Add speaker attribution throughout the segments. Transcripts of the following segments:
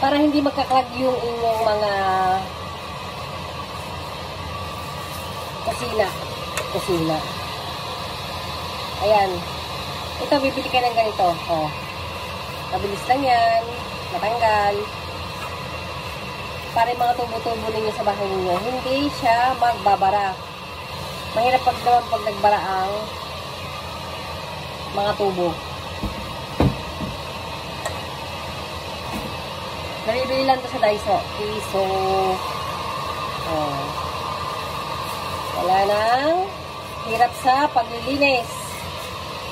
Speaker 1: Para hindi magkaklag yung inyong mga kusina. Ayan. Ito, bibili ka ng ganito. Oh. Mabilis lang yan. Matanggal. Para yung mga tubo-tubo ninyo sa bahay ninyo, hindi siya magbabara. Mahirap pag nagbara ang mga tubo. Nabibili lang ito sa Daiso. Piso. Oh. Wala nang hirap sa paglilinis.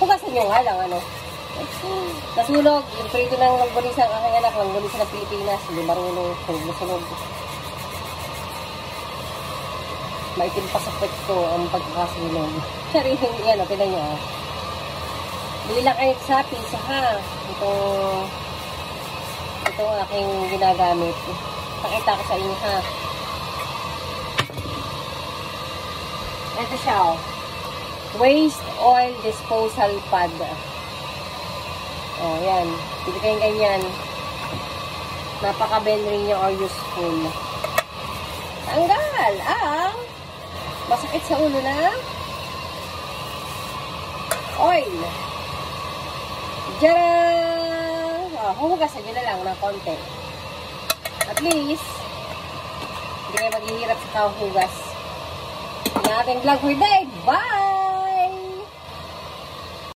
Speaker 1: Hugasan nyo nga lang, ano. Nasunog. Yung prito ng langgonisa ang aking anak. Langgonisa ng Pilipinas. Hindi marunong. Sunog. Maitim pa sa pwet ko ang pagkakasunog. Sorry, yan o. Tinan nyo, oh. Bili lang kayo sa piso, ha. Ito ang aking ginagamit. Pakita ko sa inyo, ha. Ito siya, oh. Waste oil disposal pad. Oh, yan. Pili kayong ganyan. Napaka-benring niya or useful. Tanggal ang masakit sa ulo na oil. Diyan! Oh, huhugasan nyo na lang ng konti. At least, hindi kayo maghihirap sa kahugas. Yung ating vlog for day. Bye!